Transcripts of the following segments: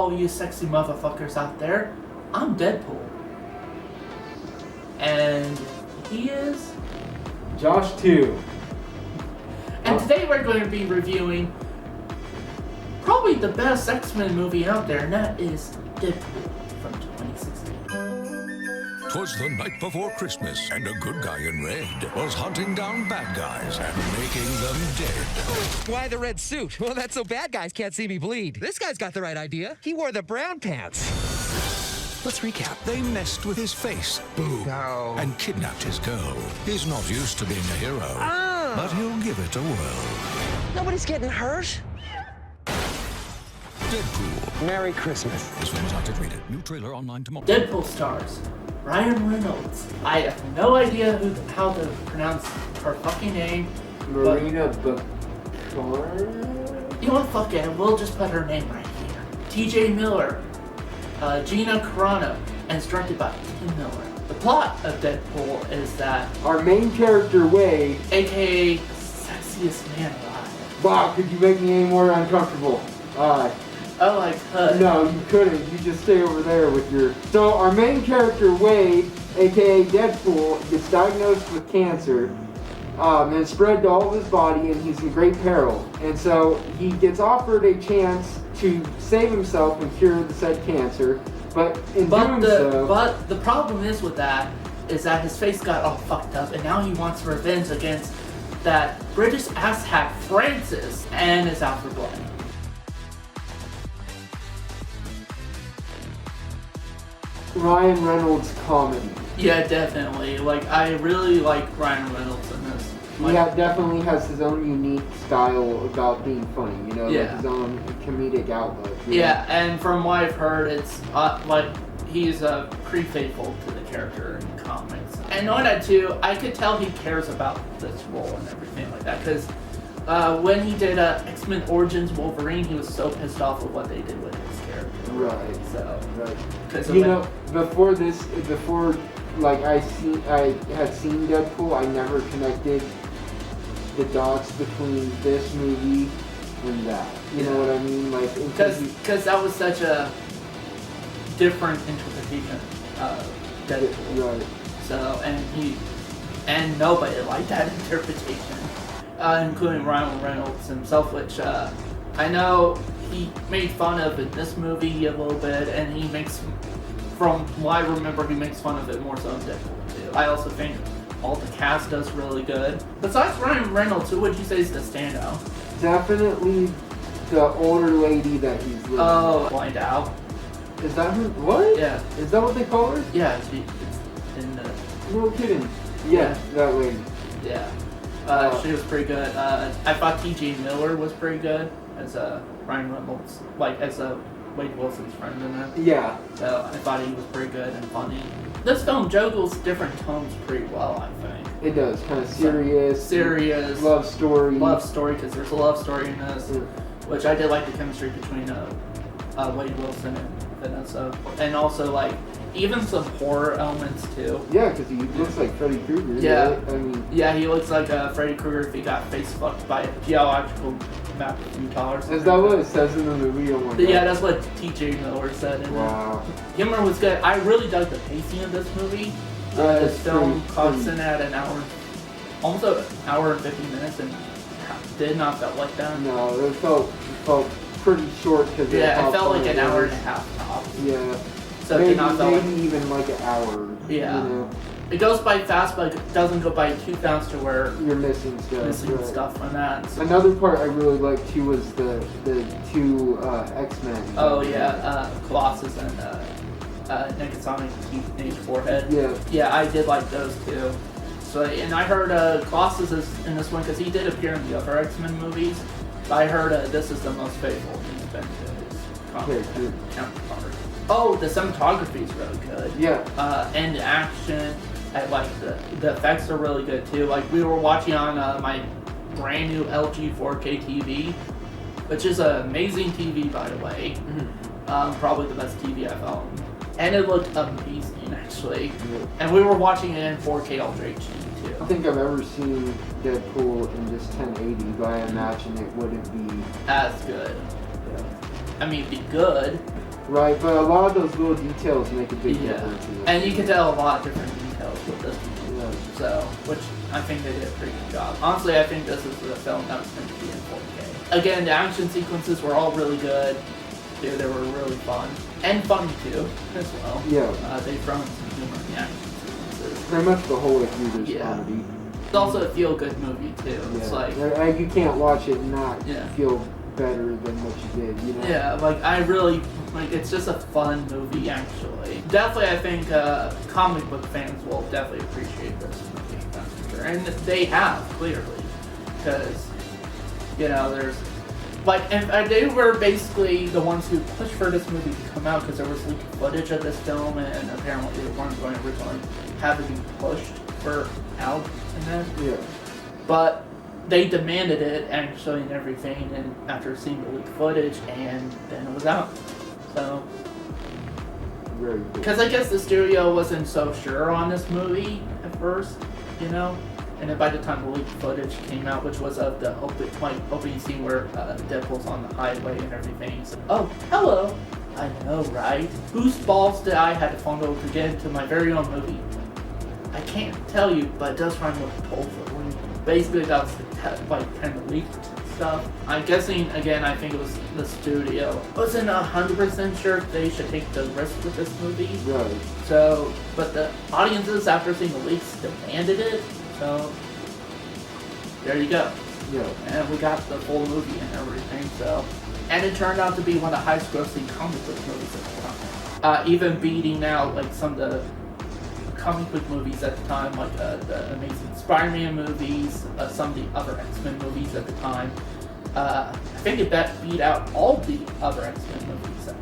all you sexy motherfuckers out there, I'm Deadpool. And he is... Josh 2. And today we're going to be reviewing probably the best X-Men movie out there, and that is Deadpool from 2016. 'Twas the night before Christmas, and a good guy in red was hunting down bad guys and making them dead. Why the red suit? Well, that's so bad guys can't see me bleed. This guy's got the right idea. He wore the brown pants. Let's recap. They messed with his face, boo, No. and kidnapped his girl. He's not used to being a hero, but he'll give it a whirl. Nobody's getting hurt. Deadpool. Merry Christmas. This film is not yet rated. New trailer online tomorrow. Deadpool stars Ryan Reynolds. I have no idea how to pronounce her fucking name. Marina Baccarat? You know what? Fuck it. We'll just put her name right here. T.J. Miller, Gina Carano, and it's directed by Tim Miller. The plot of Deadpool is that Our main character, Wade. AKA sexiest man alive. Wow, could you make me any more uncomfortable? Oh, I could. No, you couldn't. You just stay over there with your... So, our main character, Wade, aka Deadpool, gets diagnosed with cancer. And it's spread to all of his body, and he's in great peril. And so, he gets offered a chance to save himself and cure the said cancer. But the problem is with that is that his face got all fucked up, and now he wants revenge against that British asshat Francis, and is out for blood. Ryan Reynolds comedy. Yeah, definitely. Like, I really like Ryan Reynolds in this. Like, He definitely has his own unique style about being funny, you know, Yeah. like his own comedic outlet. you know? yeah, and from what I've heard, it's like he's pretty faithful to the character in comics. And knowing that too, I could tell he cares about this role and everything like that, because when he did X-Men Origins Wolverine, he was so pissed off with what they did with his character. Right. So, Right. because You know, before like I had seen Deadpool, I never connected the dots between this movie and that. You know what I mean? Like, because that was such a different interpretation of Deadpool. Right. So, and nobody liked that interpretation, including Ryan Reynolds himself, which I know he made fun of in this movie a little bit, and he makes, from what I remember, he makes fun of it more so in Deadpool too. I also think all the cast does really good. Besides Ryan Reynolds, who would you say is the standout? Definitely the older lady that he's with. Oh, Blind Out. Is that her? What? Yeah. Is that what they call her? Yeah, it's in the... No kidding. Yeah, that lady. Yeah. She was pretty good. I thought T.J. Miller was pretty good as Ryan Reynolds, like as Wade Wilson's friend in it. Yeah. So I thought he was pretty good and funny. This film juggles different tones pretty well, I think. It does. Kind of serious. Love story. Love story, because there's a love story in this, Yeah. which I did like the chemistry between Wade Wilson and Vanessa. And also, like, even some horror elements, too. Yeah, because he looks like Freddy Krueger. Yeah. Right? I mean, Yeah, he looks like Freddy Krueger if he got face fucked by a geological map of Utah or something. is that what it says in the movie? Oh my God. Yeah, that's what T.J. Miller said in Wow. it. Humor was good. I really dug the pacing of this movie. Yeah, This it's film pretty- clocks in at almost an hour and 50 minutes, and did not felt like that. No, it felt pretty short because Yeah, it felt like an hour and a half tops. Yeah. So it maybe, did not feel like... maybe even like an hour. Yeah. You know, It goes by fast, but it doesn't go by too fast to where you're missing stuff. missing right. stuff from that. So, Another part I really liked too was the two X-Men. oh yeah, Colossus and Negasonic Teenage Forehead. Yeah. Yeah, I did like those too. So, and I heard Colossus is in this one because he did appear in the other X-Men movies. But I heard this is the most faithful he's been to his counterpart. Oh, the cinematography is really good. Yeah. And the action, I like the effects are really good too. Like we were watching on my brand new LG 4K TV, which is an amazing TV by the way. Mm-hmm. Probably the best TV I've owned. And it looked amazing actually. Yeah. And we were watching it in 4K Ultra HD I too. don't think I've ever seen Deadpool in just 1080, but I imagine it wouldn't be As good. yeah. I mean, it'd be good, Right, but a lot of those little details make a big difference. And you can tell a lot of different details with this movie. Yeah. So, which I think they did a pretty good job. Honestly, I think this is the film that was meant to be in 4K. Again, the action sequences were all really good. They were really fun. And funny too, as well. Yeah. They've thrown some humor in the action sequences. Pretty much the whole way through this comedy. It's also a feel-good movie too. Yeah. It's like you can't watch it and not feel better than what you did, you know? Yeah, like I really it's just a fun movie actually. Definitely, I think comic book fans will definitely appreciate this movie, that's for sure. And they have, clearly, because there's and they were basically the ones who pushed for this movie to come out because there was leaked footage of this film, and apparently they weren't going to originally have it be pushed for out and that. Yeah. But they demanded it actually and everything, and after seeing the leaked footage, and then it was out. So, very cool. Because I guess the studio wasn't so sure on this movie at first, and then by the time the leaked footage came out, which was of the opening scene where Deadpool's on the highway and everything. So, oh, hello. I know, right? Whose balls did I have to fondle to get into my very own movie? I can't tell you, but it does rhyme with Tulsa. Basically, that was kind of leaked stuff. I'm guessing, again, I think it was the studio. Wasn't 100% sure if they should take the risk with this movie. Right. So, but the audiences, after seeing the leaks, demanded it. So, there you go. Yeah. And we got the full movie and everything, so. And it turned out to be one of the highest grossing comic book movies at the time. Even beating out, some of the comic book movies at the time, like the Amazing Spider-Man movies, some of the other X-Men movies at the time. I think it beat out all the other X-Men movies.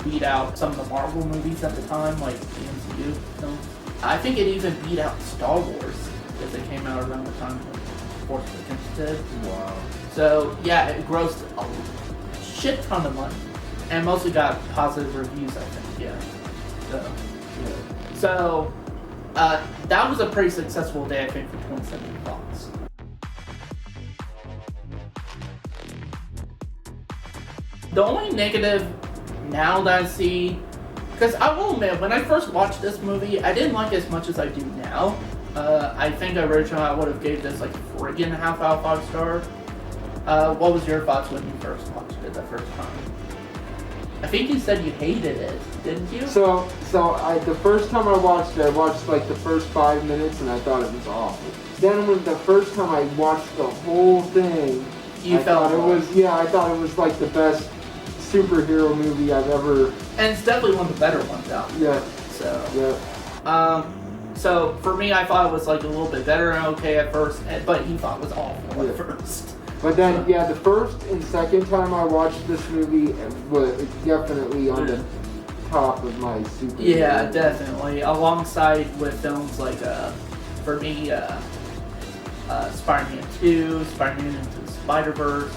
Beat out some of the Marvel movies at the time, like the MCU films. I think it even beat out Star Wars, because it came out around the time when Force Awakens did. Wow. So, yeah, it grossed a shit ton of money. And mostly got positive reviews, I think, yeah. So, that was a pretty successful day, I think, for 20th Century Fox. The only negative now that I see, because I will admit, when I first watched this movie, I didn't like it as much as I do now. I think originally I would have gave this like 3.5 out of 5 stars. What was your thoughts when you first watched it the first time? I think you said you hated it, didn't you? So the first time I watched it, I watched like the first 5 minutes and I thought it was awful. Then when the first time I watched the whole thing, I thought it was like the best superhero movie I've ever. And it's definitely one of the better ones out. Yeah. So. Yeah. So for me, I thought it was like a little bit better and okay at first, but you thought it was awful at first. But then, the first and second time I watched this movie was definitely on the top of my superhero. Yeah, definitely. Alongside with films like, for me, Spider-Man 2, Spider-Man Into the Spider-Verse,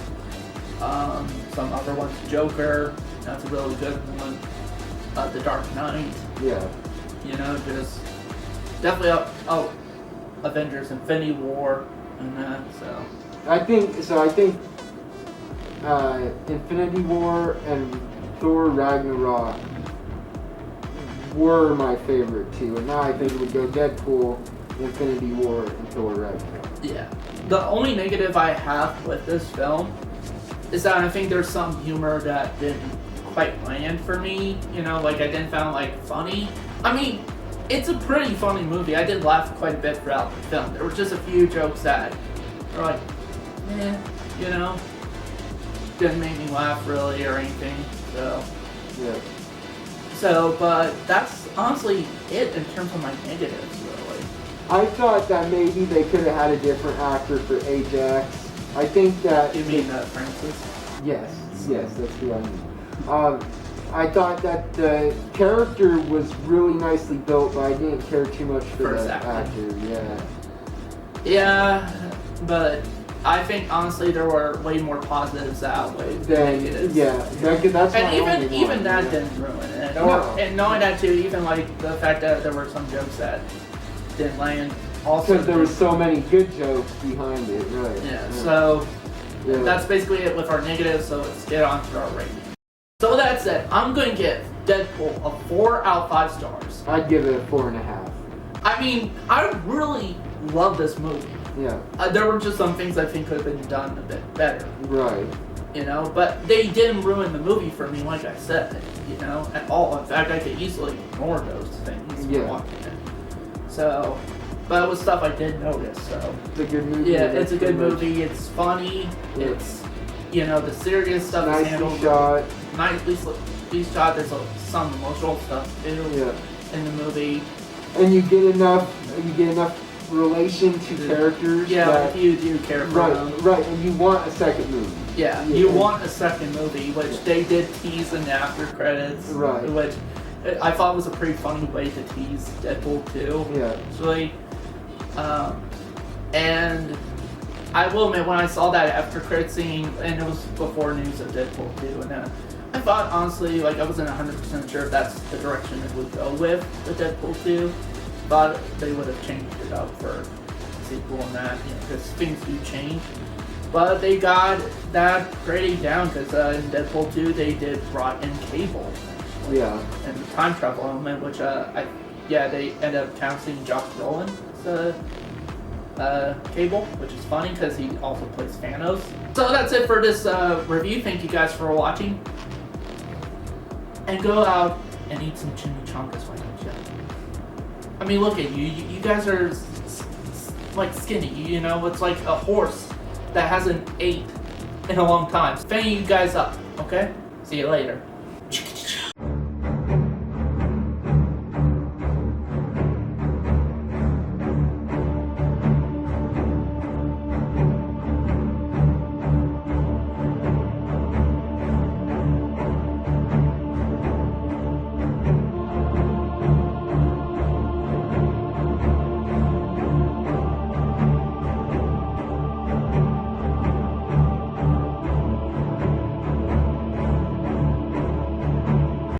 some other ones, Joker, that's a really good one, The Dark Knight. Yeah. Just definitely, Avengers Infinity War and that, so. I think Infinity War and Thor Ragnarok were my favorite two, and now I think it would go Deadpool, Infinity War, and Thor Ragnarok. Yeah. The only negative I have with this film is that I think there's some humor that didn't quite land for me. I didn't find funny. I mean, it's a pretty funny movie. I did laugh quite a bit throughout the film. There were just a few jokes that were like, didn't make me laugh really or anything. So. Yeah. So, but that's honestly it in terms of my negatives, really. I thought that maybe they could have had a different actor for Ajax. I think that. You mean Francis? Yes, that's who I mean. I thought that the character was really nicely built, but I didn't care too much for that actor. Yeah. Yeah, but I think honestly there were way more positives that outweighed the negatives. Yeah, that's and even that didn't ruin it. And knowing that too, even the fact that there were some jokes that didn't land. Also, because there were so many good jokes behind it, right? Yeah. So that's basically it with our negatives. So let's get on to our rating. So that's it. I'm going to give Deadpool a 4 out of 5 stars. I'd give it a 4.5. I mean, I really love this movie. Yeah. There were just some things I think could have been done a bit better. Right. You know, but they didn't ruin the movie for me, like I said, you know, at all. In fact, I could easily ignore those things watching it. So, but it was stuff I did notice, so. It's a good movie. Yeah, it's a good movie. It's funny. Yeah. It's, you know, the serious stuff is handled. Nicely shot. Nicely shot. There's some emotional stuff, too, in the movie. And you get enough relation to characters. Yeah, that, like you do care for them. Right, and you want a second movie. Yeah, you want a second movie, which they did tease in the after credits. Right. Which I thought was a pretty funny way to tease Deadpool 2. Yeah. Actually. And I will admit, when I saw that after credit scene, and it was before news of Deadpool 2, and I thought, honestly, like, I wasn't 100% sure if that's the direction it would go with the Deadpool 2. Thought they would have changed it up for a sequel and that, you know, because things do change. But they got that pretty down, because in Deadpool 2 they brought in Cable. Actually, and the time travel element, which they ended up casting Josh Brolin as Cable, which is funny because he also plays Thanos. So that's it for this review. Thank you guys for watching. And go out and eat some chimichangas, why don't you? I mean, look at you. You guys are like skinny. You know, it's like a horse that hasn't ate in a long time. Fanning you guys up, okay? See you later.